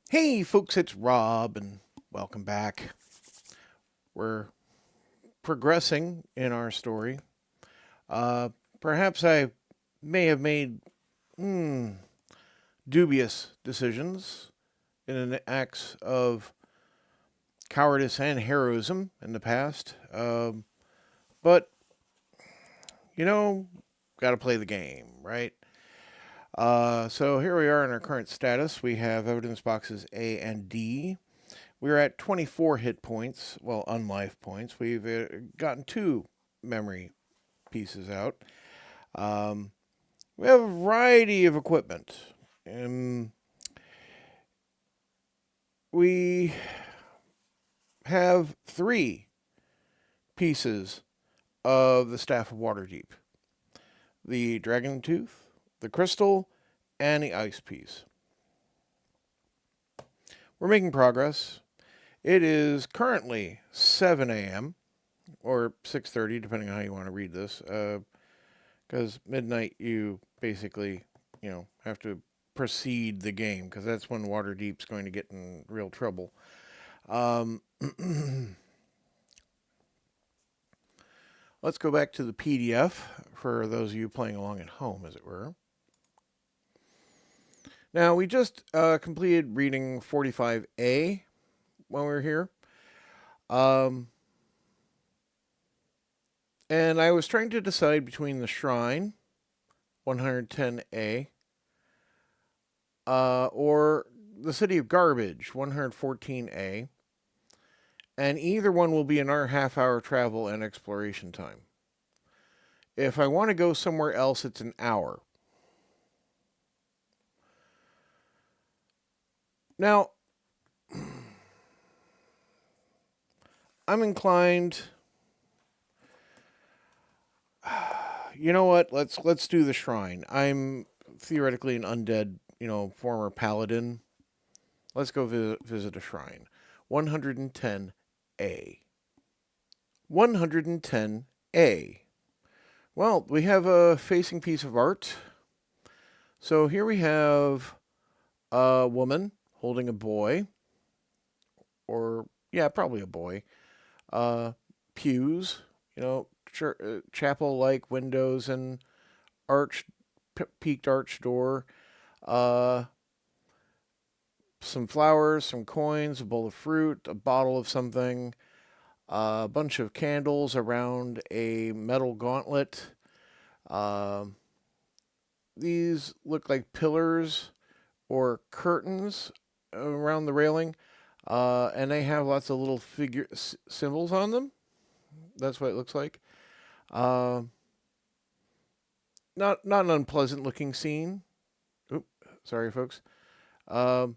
Hey folks, it's Rob and welcome back. We're progressing in our story. Uh, Perhaps I may have made dubious decisions in an acts of cowardice and heroism in the past. But, you know, got to play the game, right? So here we are in our current status. We have evidence boxes A and D. We're at 24 hit points, well, unlife points. We've gotten two memory pieces out. Um, we have a variety of equipment. Um, we have three pieces of the Staff of Waterdeep: the Dragon Tooth, the Crystal, and the Ice piece. We're making progress. It is currently 7 a.m. or 6:30, depending on how you want to read this. Because midnight, you basically, have to proceed the game because that's when Waterdeep's going to get in real trouble. Um, let's go back to the PDF for those of you playing along at home, as it were. Now, we just completed reading 45A when we were here. And I was trying to decide between the Shrine, 110A, or the City of Garbage, 114A. And either one will be in our half-hour travel and exploration time. If I want to go somewhere else, it's an hour. Now, I'm inclined. You know what? Let's do the shrine. I'm theoretically an undead, former paladin. Let's go visit a shrine. 110A. 110A. Well, we have a facing piece of art. So here we have a woman holding a boy, or yeah, probably a boy. Pews, chapel-like windows and arched, peaked arch door. Uh, some flowers, some coins, a bowl of fruit, a bottle of something, a bunch of candles around a metal gauntlet. Uh, these look like pillars or curtains around the railing, and they have lots of little figure symbols on them. That's what it looks like. Uh, not an unpleasant looking scene. Oop, sorry, folks. Um,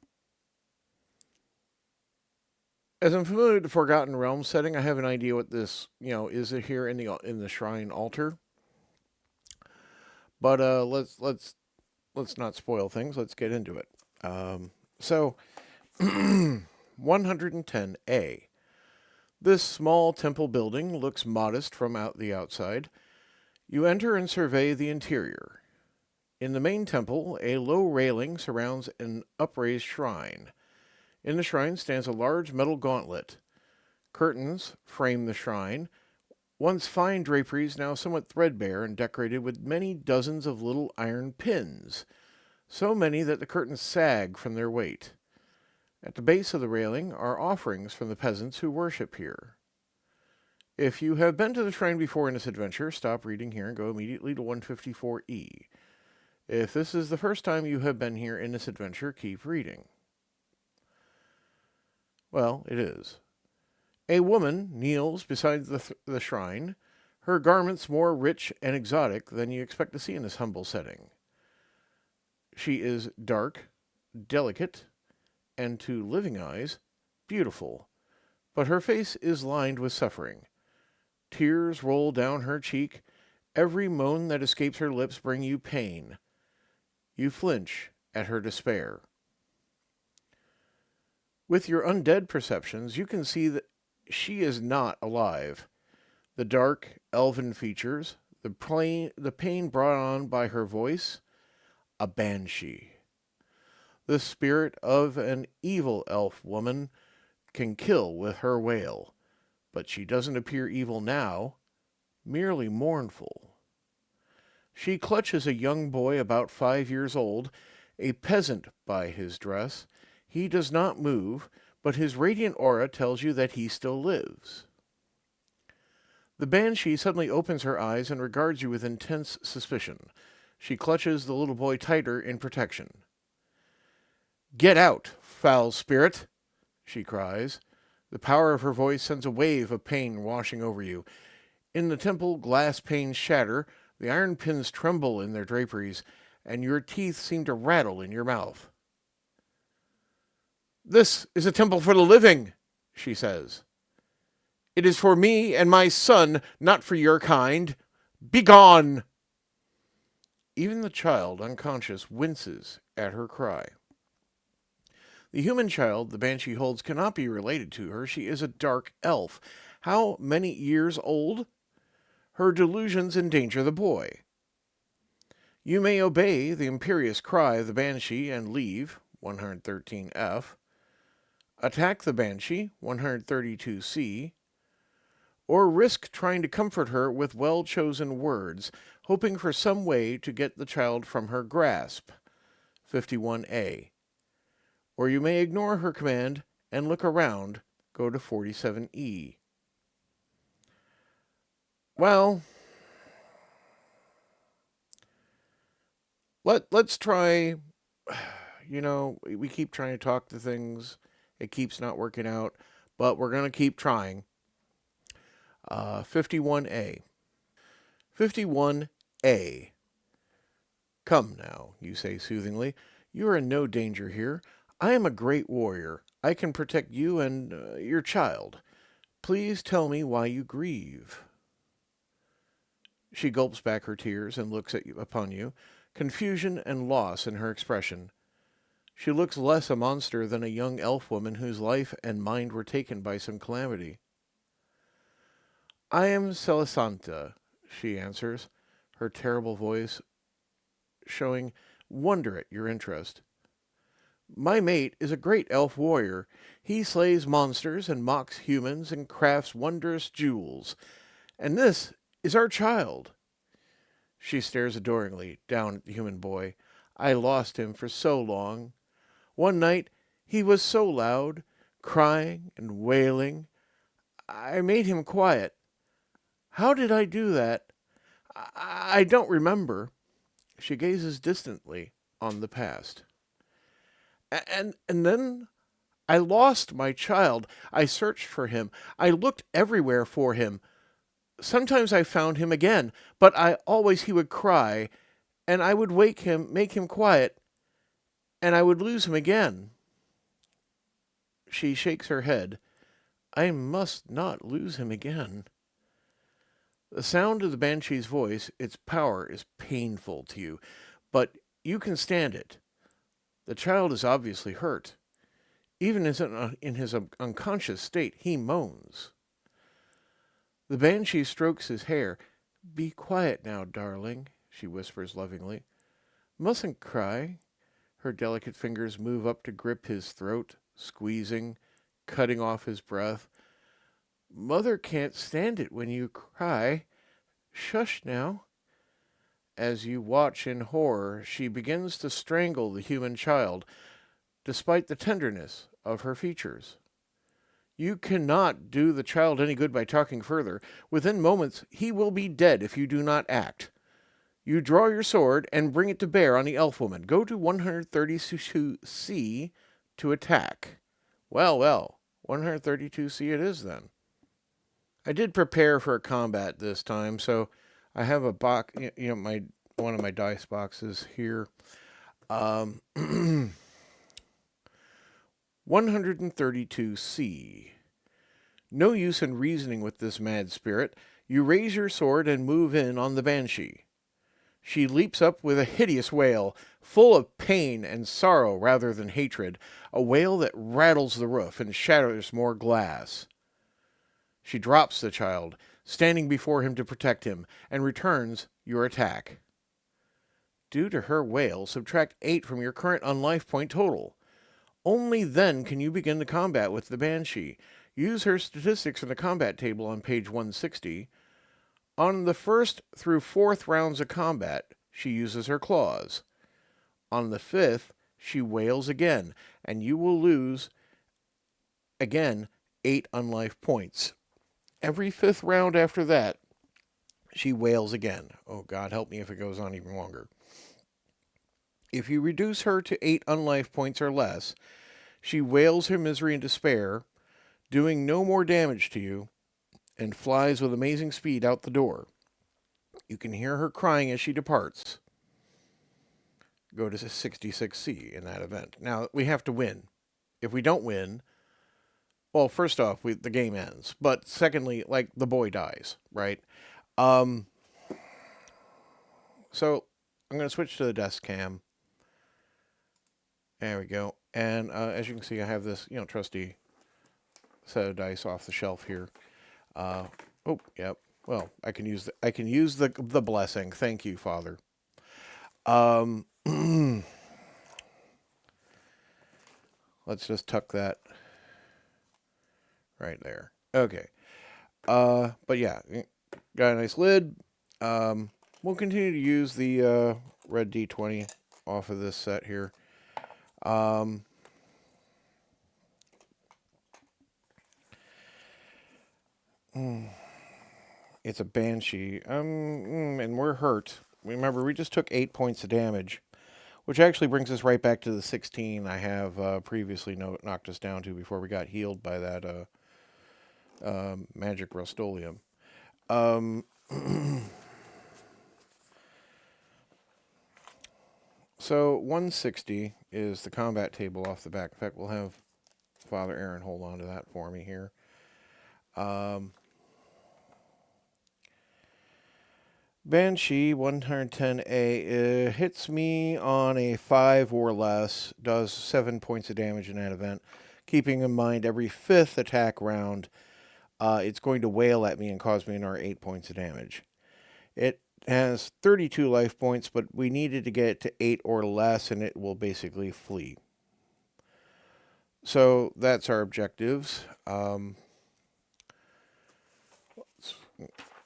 as I'm familiar with the Forgotten Realms setting, I have an idea what this is here in the shrine altar. But let's not spoil things. Let's get into it. So 110A. This small temple building looks modest from the outside. You enter and survey the interior. In the main temple, a low railing surrounds an upraised shrine. In the shrine stands a large metal gauntlet. Curtains frame the shrine, once fine draperies now somewhat threadbare and decorated with many dozens of little iron pins, so many that the curtains sag from their weight. At the base of the railing are offerings from the peasants who worship here. If you have been to the shrine before in this adventure, stop reading here and go immediately to 154E. If this is the first time you have been here in this adventure, keep reading. Well, it is. A woman kneels beside the shrine, her garments more rich and exotic than you expect to see in this humble setting. She is dark, delicate, and to living eyes, beautiful, but her face is lined with suffering. Tears roll down her cheek. Every moan that escapes her lips brings you pain. You flinch at her despair. With your undead perceptions, you can see that she is not alive. The dark, elven features, the pain brought on by her voice, a banshee. The spirit of an evil elf woman can kill with her wail, but she doesn't appear evil now, merely mournful. She clutches a young boy about 5 years old, a peasant by his dress. He does not move, but his radiant aura tells you that he still lives. The banshee suddenly opens her eyes and regards you with intense suspicion. She clutches the little boy tighter in protection. "Get out, foul spirit!" she cries. The power of her voice sends a wave of pain washing over you. In the temple, glass panes shatter, the iron pins tremble in their draperies, and your teeth seem to rattle in your mouth. "This is a temple for the living," she says. "It is for me and my son, not for your kind. Begone!" Even the child, unconscious, winces at her cry. The human child the banshee holds cannot be related to her. She is a dark elf. How many years old? Her delusions endanger the boy. You may obey the imperious cry of the banshee and leave, 113F. Attack the banshee, 132C. Or risk trying to comfort her with well-chosen words, hoping for some way to get the child from her grasp, 51A. Or you may ignore her command and look around, go to 47E. Well, let's try, we keep trying to talk to things. It keeps not working out, but we're going to keep trying. 51A. 51A. "Come now," you say soothingly. "You are in no danger here. I am a great warrior. I can protect you and your child. Please tell me why you grieve." She gulps back her tears and looks upon you, confusion and loss in her expression. She looks less a monster than a young elf woman whose life and mind were taken by some calamity. "I am Celisanta," she answers, her terrible voice showing wonder at your interest. "My mate is a great elf warrior. He slays monsters and mocks humans and crafts wondrous jewels. And this is our child." She stares adoringly down at the human boy. "I lost him for so long. One night he was so loud, crying and wailing. I made him quiet. How did I do that? I don't remember." She gazes distantly on the past. And then I lost my child. I searched for him. I looked everywhere for him. Sometimes I found him again, but he would cry, and I would wake him, make him quiet, and I would lose him again." She shakes her head. "I must not lose him again." The sound of the banshee's voice, its power, is painful to you, but you can stand it. The child is obviously hurt. Even in his unconscious state, he moans. The banshee strokes his hair. "Be quiet now, darling," she whispers lovingly. "Mustn't cry." Her delicate fingers move up to grip his throat, squeezing, cutting off his breath. "Mother can't stand it when you cry. Shush now." As you watch in horror, she begins to strangle the human child, despite the tenderness of her features. You cannot do the child any good by talking further. Within moments, he will be dead if you do not act. You draw your sword and bring it to bear on the elf woman. Go to 132C to attack. Well, 132C it is then. I did prepare for a combat this time, so I have a box, one of my dice boxes here. 132C. No use in reasoning with this mad spirit. You raise your sword and move in on the banshee. She leaps up with a hideous wail, full of pain and sorrow rather than hatred, a wail that rattles the roof and shatters more glass. She drops the child, standing before him to protect him, and returns your attack. Due to her wail, subtract 8 from your current unlife point total. Only then can you begin the combat with the Banshee. Use her statistics in the combat table on page 160. On the first through fourth rounds of combat, she uses her claws. On the fifth, she wails again, and you will lose, again, 8 unlife points. Every fifth round after that, she wails again. Oh, God help me if it goes on even longer. If you reduce her to 8 unlife points or less, she wails her misery and despair, doing no more damage to you, and flies with amazing speed out the door. You can hear her crying as she departs. Go to 66C in that event. Now, we have to win. If we don't win, well, first off, the game ends. But secondly, like, the boy dies, right? So, I'm going to switch to the desk cam. There we go. And as you can see, I have this, trusty set of dice off the shelf here. Oh, yep. Well, I can use the blessing. Thank you, Father. Let's just tuck that right there. Okay. But yeah, got a nice lid. We'll continue to use the red D20 off of this set here. It's a Banshee. And we're hurt. Remember, we just took 8 points of damage, which actually brings us right back to the 16 I have previously knocked us down to before we got healed by that magic Rust-Oleum. So 160 is the combat table off the back. In fact, we'll have Father Aaron hold on to that for me here. Banshee 110A hits me on a 5 or less, does 7 points of damage in that event. Keeping in mind every 5th attack round, it's going to wail at me and cause me another 8 points of damage. It has 32 life points, but we needed to get it to 8 or less, and it will basically flee. So that's our objectives. Let's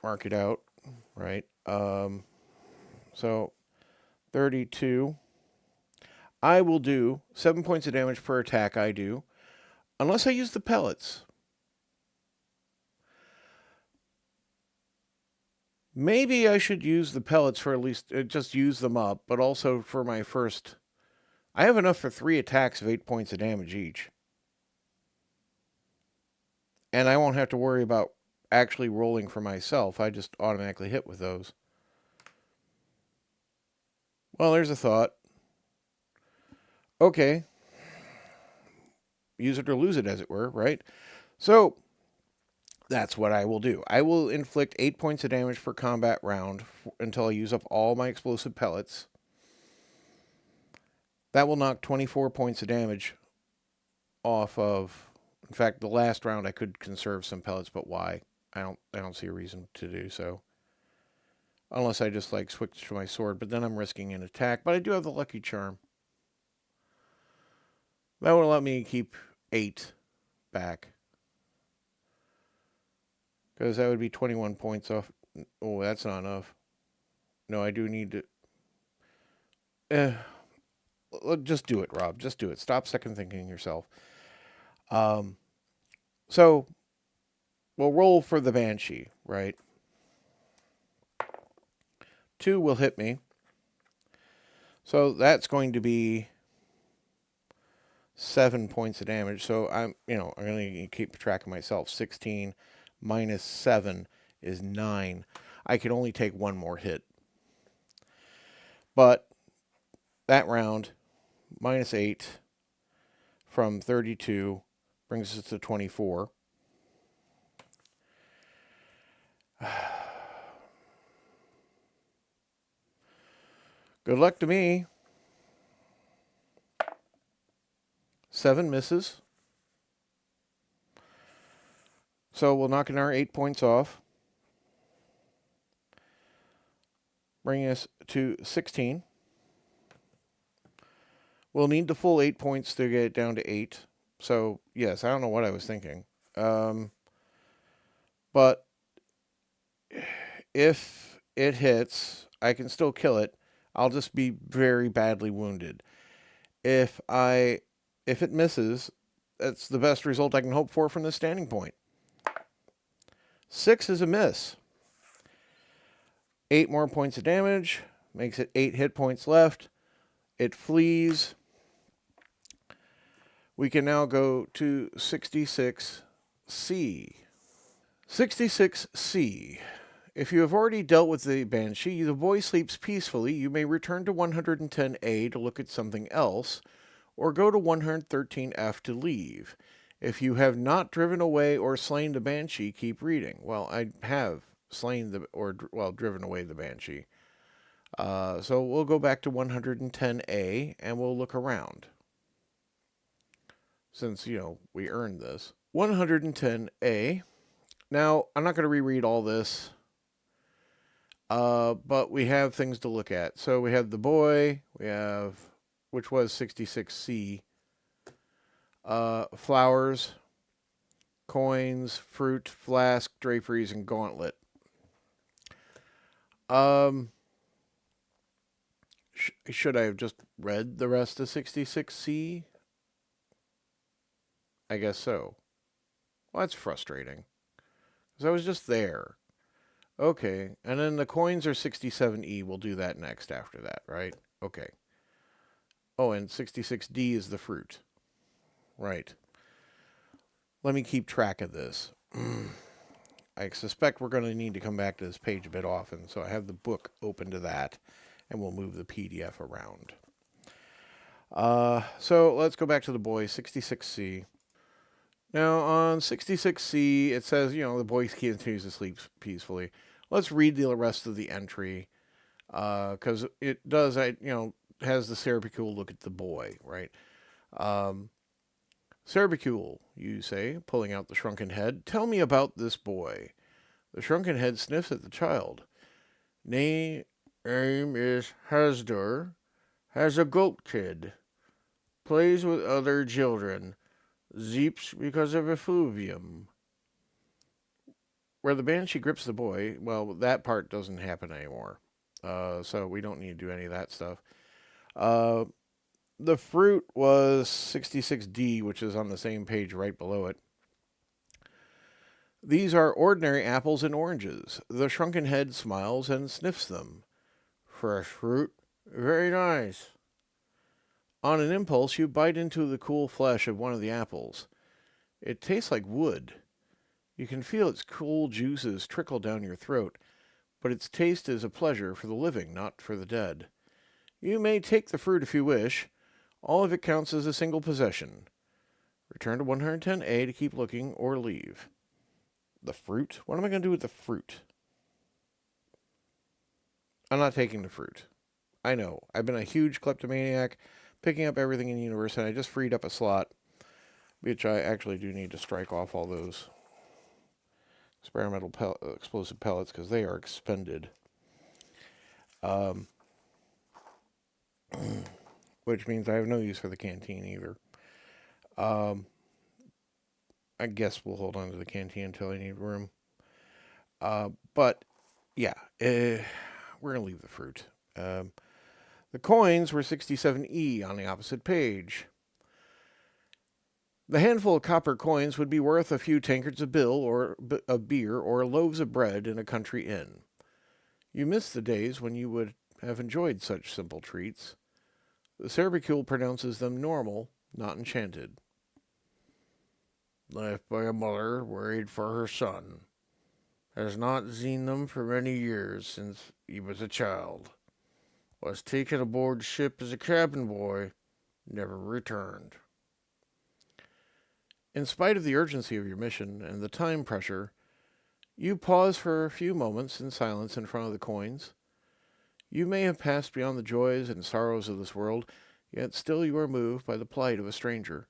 mark it out, right? So 32. I will do 7 points of damage per attack I do, unless I use the pellets. Maybe I should use the pellets for at least, just use them up, but also for my first... I have enough for 3 attacks of 8 points of damage each. And I won't have to worry about actually rolling for myself. I just automatically hit with those. Well, there's a thought. Okay. Use it or lose it, as it were, right? So... that's what I will do. I will inflict 8 points of damage per combat round until I use up all my explosive pellets. That will knock 24 points of damage off of... in fact, the last round I could conserve some pellets, but why? I don't see a reason to do so. Unless I just switch to my sword, but then I'm risking an attack. But I do have the lucky charm. That will let me keep 8 back. Because that would be 21 points off. Oh, that's not enough. No, I do need to... just do it, Rob. Just do it. Stop second thinking yourself. So, we'll roll for the Banshee, right? 2 will hit me. So that's going to be 7 points of damage. So I'm going to keep track of myself. 16 minus 7 is 9. I can only take 1 more hit. But that round, minus 8 from 32 brings us to 24. Good luck to me. 7 misses. So we'll knock our 8 points off. Bringing us to 16. We'll need the full 8 points to get it down to 8. So, yes, I don't know what I was thinking. But if it hits, I can still kill it. I'll just be very badly wounded. If I if it misses, that's the best result I can hope for from this standing point. 6 is a miss. 8 more points of damage makes it 8 hit points left. It flees. We can now go to 66C. 66C. If you have already dealt with the Banshee, the boy sleeps peacefully. You may return to 110A to look at something else, or go to 113F to leave. If you have not driven away or slain the Banshee, keep reading. Well, I have driven away the Banshee. So we'll go back to 110A and we'll look around. Since, we earned this. 110A. Now, I'm not going to reread all this, but we have things to look at. So we have the boy, which was 66C, flowers, coins, fruit, flask, draperies, and gauntlet. Should I have just read the rest of 66C? I guess so. Well, that's frustrating. Because I was just there. Okay, and then the coins are 67E. We'll do that next after that, right? Okay. Oh, and 66D is the fruit. Right. Let me keep track of this. I suspect we're going to need to come back to this page a bit often, so I have the book open to that, and we'll move the PDF around. So let's go back to the boy, 66C. Now, on 66C, it says, the boy continues to sleep peacefully. Let's read the rest of the entry, because it does, has the Cerbicule look at the boy, right? Cerbicule, you say, pulling out the shrunken head. Tell me about this boy. The shrunken head sniffs at the child. Name is Hasdur. Has a goat kid. Plays with other children. Zeeps because of effluvium. Where the Banshee grips the boy, well, that part doesn't happen anymore. So we don't need to do any of that stuff. The fruit was 66D, which is on the same page right below it. These are ordinary apples and oranges. The shrunken head smiles and sniffs them. Fresh fruit. Very nice. On an impulse, you bite into the cool flesh of one of the apples. It tastes like wood. You can feel its cool juices trickle down your throat, but its taste is a pleasure for the living, not for the dead. You may take the fruit if you wish. All of it counts as a single possession. Return to 110A to keep looking or leave. The fruit? What am I going to do with the fruit? I'm not taking the fruit. I know. I've been a huge kleptomaniac, picking up everything in the universe, and I just freed up a slot, which I actually do need to strike off all those experimental explosive pellets because they are expended. Which means I have no use for the canteen either. I guess we'll hold on to the canteen until I need room. But, yeah, we're going to leave the fruit. The coins were 67E on the opposite page. The handful of copper coins would be worth a few tankards of beer or loaves of bread in a country inn. You miss the days when you would have enjoyed such simple treats. The Cerbicule pronounces them normal, not enchanted. Left by a mother worried for her son. Has not seen them for many years since he was a child. Was taken aboard ship as a cabin boy, never returned. In spite of the urgency of your mission and the time pressure, you pause for a few moments in silence in front of the coins. You may have passed beyond the joys and sorrows of this world, yet still you are moved by the plight of a stranger.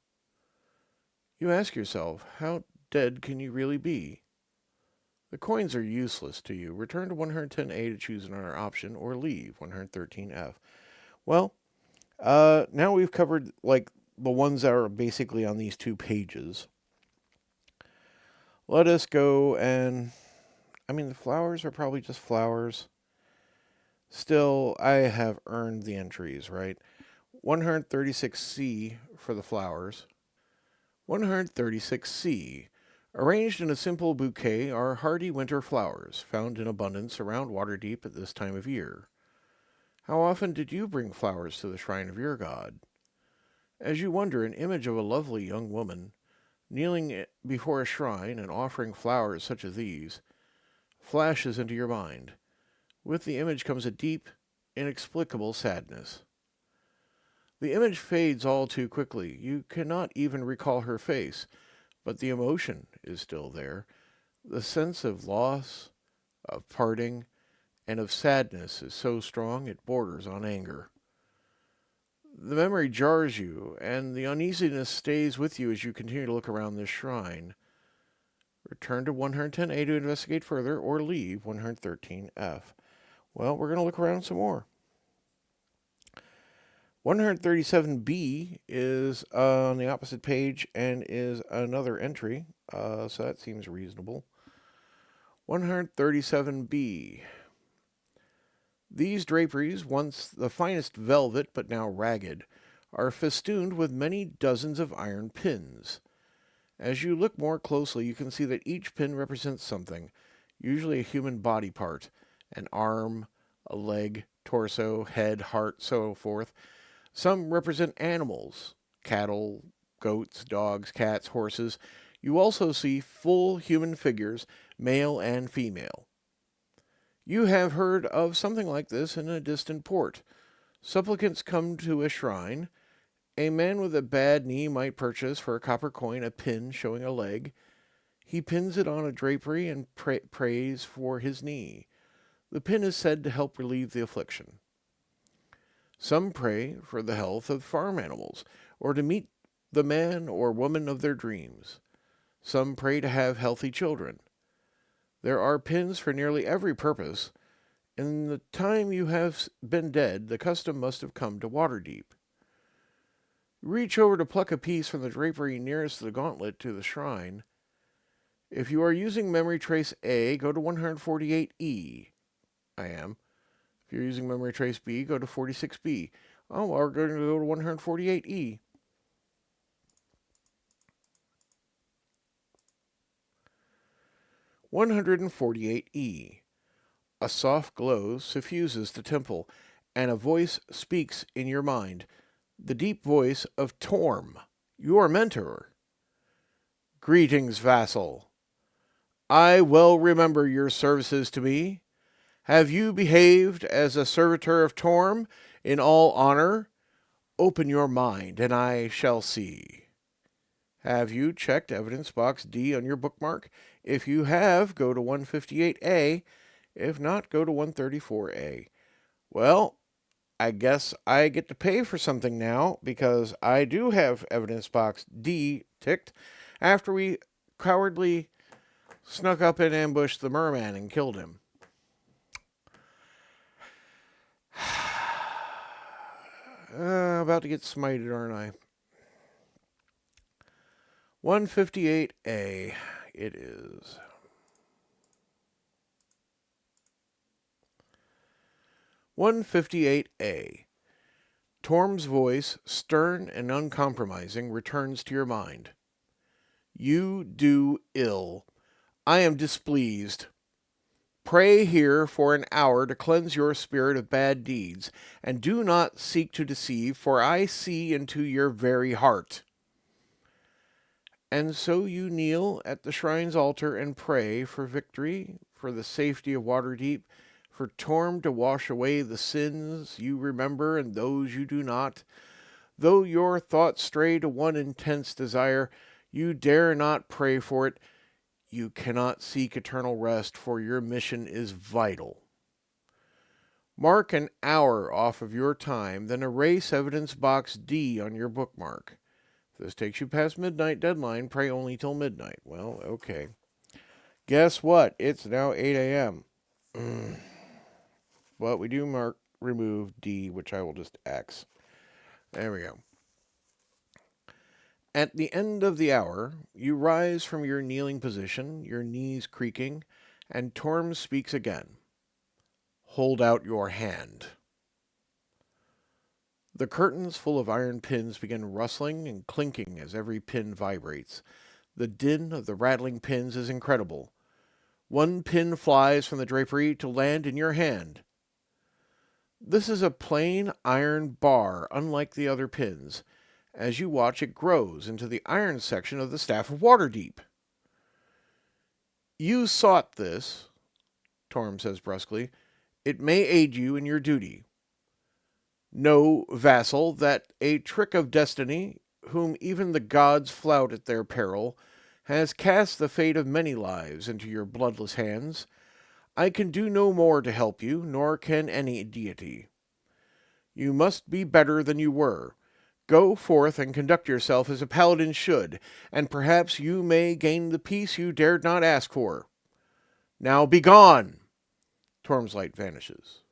You ask yourself, how dead can you really be? The coins are useless to you. Return to 110A to choose another option, or leave 113F. Well, Now we've covered like the ones that are basically on these 2 pages. Let us go and I mean the flowers are probably just flowers. Still, I have earned the entries, right? 136C for the flowers. 136C. Arranged in a simple bouquet are hardy winter flowers, found in abundance around Waterdeep at this time of year. How often did you bring flowers to the shrine of your god? As you wonder, an image of a lovely young woman, kneeling before a shrine and offering flowers such as these, flashes into your mind. With the image comes a deep, inexplicable sadness. The image fades all too quickly. You cannot even recall her face, but the emotion is still there. The sense of loss, of parting, and of sadness is so strong it borders on anger. The memory jars you, and the uneasiness stays with you as you continue to look around this shrine. Return to 110A to investigate further, or leave 113F. Well, we're going to look around some more. 137B is on the opposite page and is another entry, so that seems reasonable. 137B. These draperies, once the finest velvet but now ragged, are festooned with many dozens of iron pins. As you look more closely, you can see that each pin represents something, usually a human body part, an arm, a leg, torso, head, heart, so forth. Some represent animals, cattle, goats, dogs, cats, horses. You also see full human figures, male and female. You have heard of something like this in a distant port. Supplicants come to a shrine. A man with a bad knee might purchase for a copper coin a pin showing a leg. He pins it on a drapery and prays for his knee. The pin is said to help relieve the affliction. Some pray for the health of farm animals, or to meet the man or woman of their dreams. Some pray to have healthy children. There are pins for nearly every purpose. In the time you have been dead, the custom must have come to Waterdeep. Reach over to pluck a piece from the drapery nearest the gauntlet to the shrine. If you are using memory trace A, go to 148E. I am. If you're using memory trace B, go to 46B. Oh, we're going to go to 148E. (148E). A soft glow suffuses the temple, and a voice speaks in your mind. The deep voice of Torm, your mentor. Greetings, vassal. I well remember your services to me. Have you behaved as a servitor of Torm in all honor? Open your mind, and I shall see. Have you checked evidence box D on your bookmark? If you have, go to 158A. If not, go to 134A. Well, I guess I get to pay for something now because I do have evidence box D ticked after we cowardly snuck up and ambushed the merman and killed him. About to get smited, aren't I? 158A. It is. 158A. Torm's voice, stern and uncompromising, returns to your mind. You do ill. I am displeased. Pray here for an hour to cleanse your spirit of bad deeds, and do not seek to deceive, for I see into your very heart. And so you kneel at the shrine's altar and pray for victory, for the safety of Waterdeep, for Torm to wash away the sins you remember and those you do not. Though your thoughts stray to one intense desire, you dare not pray for it. You cannot seek eternal rest, for your mission is vital. Mark an hour off of your time, then erase evidence box D on your bookmark. If this takes you past midnight deadline, pray only till midnight. Well, okay. Guess what? It's now 8 a.m. But we do remove D, which I will just X. There we go. At the end of the hour, you rise from your kneeling position, your knees creaking, and Torm speaks again. Hold out your hand. The curtains full of iron pins begin rustling and clinking as every pin vibrates. The din of the rattling pins is incredible. One pin flies from the drapery to land in your hand. This is a plain iron bar, unlike the other pins. As you watch, it grows into the iron section of the Staff of Waterdeep. You sought this, Torm says brusquely. It may aid you in your duty. Know, vassal, that a trick of destiny, whom even the gods flout at their peril, has cast the fate of many lives into your bloodless hands. I can do no more to help you, nor can any deity. You must be better than you were. Go forth and conduct yourself as a paladin should, and perhaps you may gain the peace you dared not ask for. Now be gone! Torm's light vanishes.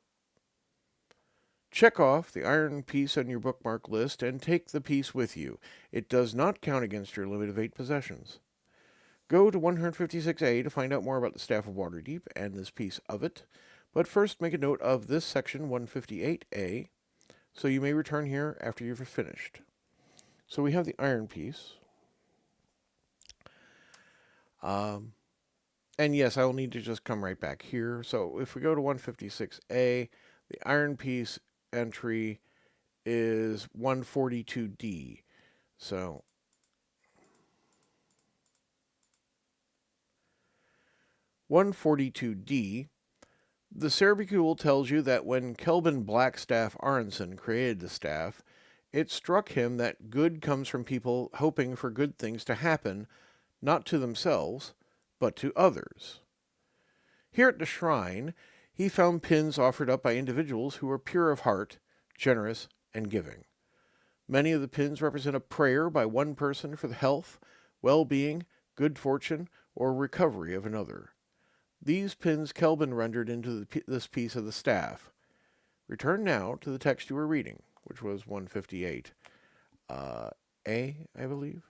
Check off the iron piece on your bookmark list and take the piece with you. It does not count against your limit of 8 possessions. Go to 156A to find out more about the Staff of Waterdeep and this piece of it, but first make a note of this section 158A, so you may return here after you've finished. So we have the iron piece. And yes, I will need to just come right back here. So if we go to 156A, the iron piece entry is 142D. So 142D, the Cerbicule tells you that when Kelvin Blackstaff Aronson created the staff, it struck him that good comes from people hoping for good things to happen, not to themselves, but to others. Here at the shrine, he found pins offered up by individuals who were pure of heart, generous, and giving. Many of the pins represent a prayer by one person for the health, well-being, good fortune, or recovery of another. These pins Kelvin rendered into this piece of the staff. Return now to the text you were reading, which was 158. A, I believe?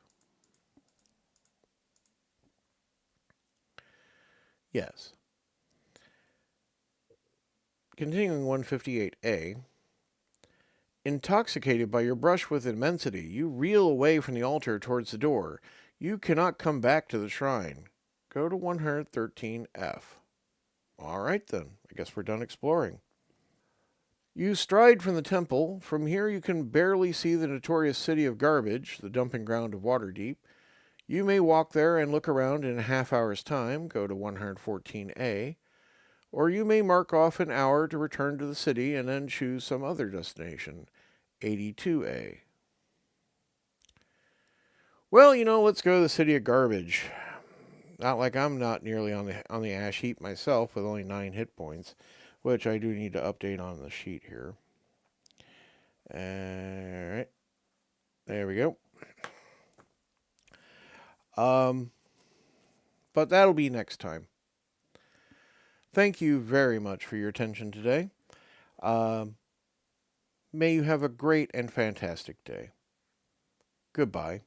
Yes. Continuing 158A. Intoxicated by your brush with immensity, you reel away from the altar towards the door. You cannot come back to the shrine. Go to 113F. All right, then. I guess we're done exploring. You stride from the temple. From here you can barely see the notorious city of Garbage, the dumping ground of Waterdeep. You may walk there and look around in a half hour's time. Go to 114A. Or you may mark off an hour to return to the city and then choose some other destination. 82A. Well, let's go to the city of Garbage. Not like I'm not nearly on the ash heap myself with only 9 hit points, which I do need to update on the sheet here. Alright. There we go. But that'll be next time. Thank you very much for your attention today. May you have a great and fantastic day. Goodbye.